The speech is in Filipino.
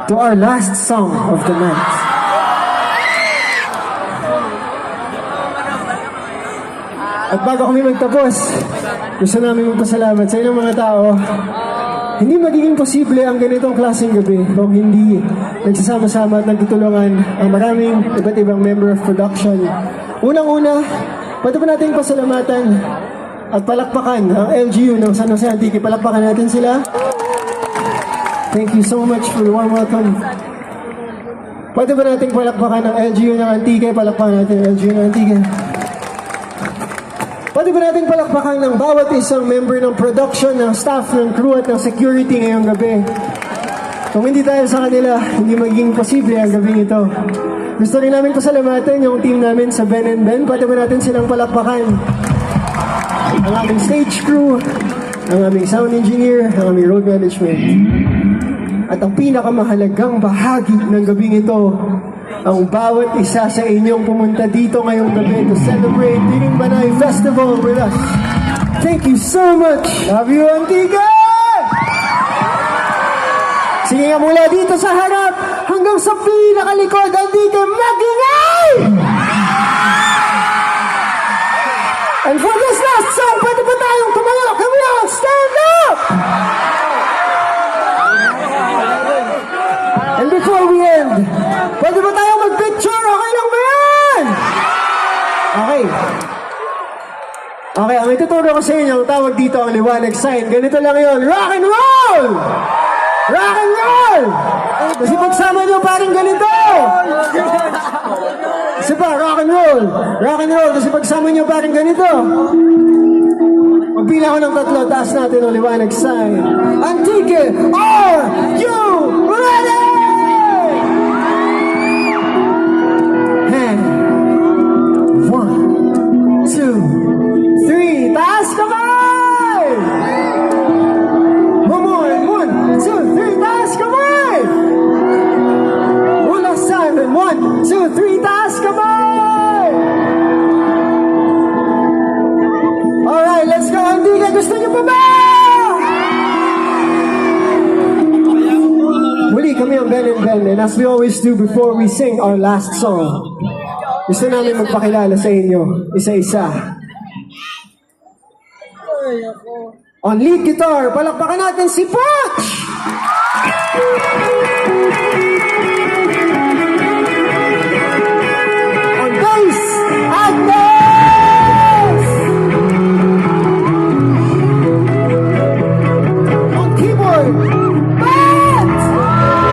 to our last song of the night. At bago kami magtapos, gusto namin magpasalamat sa inyong mga tao. Hindi magiging posible ang ganitong klaseng gabi kung hindi nagsasama-sama at nagtutulungan ang maraming iba't ibang member of production. Unang-una, pwede pa natin pasalamatan at palakpakan ang LGU ng San Jose Antique. Palakpakan natin sila. Thank you so much for the warm welcome. Pwede ba natin palakpakan ang LGU ng Antique? Palakpakan natin ang LGU ng Antique. Pwede ba natin palakpakan ng bawat isang member ng production, ng staff, ng crew at ng security ngayong gabi? Kung hindi tayo sa kanila, hindi magiging posible ang gabing ito. Gusto rin namin pasalamatan yung team namin sa Ben & Ben. Pwede ba natin silang palakpakan? Ang aming stage crew, ang aming sound engineer, ang aming road management. At ang pinakamahalagang bahagi ng gabing ito, ang bawat isa sa inyong pumunta dito ngayong gabi to celebrate Dining Banay Festival with us. Thank you so much! Love you, Antigua! Sige nga mula dito sa harap hanggang sa pinakalikod, Antigua, magingay! And for this last song, pwede ba tayong tumayo? Come on, stand up! And before we end, pwede ba tayong mag-picture? Okay lang ba yan? Okay. Okay, ang ituturo ko sa inyo, ang tawag dito ang liwanag sign. Ganito lang yun. Rock and roll! Rock and roll! Kasi pagsama nyo parang ganito. Kasi pa, rock and roll. Rock and roll. Kasi pagsama nyo parang ganito. Magpila ko ng tatlo, taas natin ang liwanag sign. Antique, are you ready? Gusto niyo pa ba? Muli kami ang Ben & Ben, and as we always do before we sing our last song, gusto namin magpakilala sa inyo, isa-isa. On lead guitar, palakpakan natin si Poch!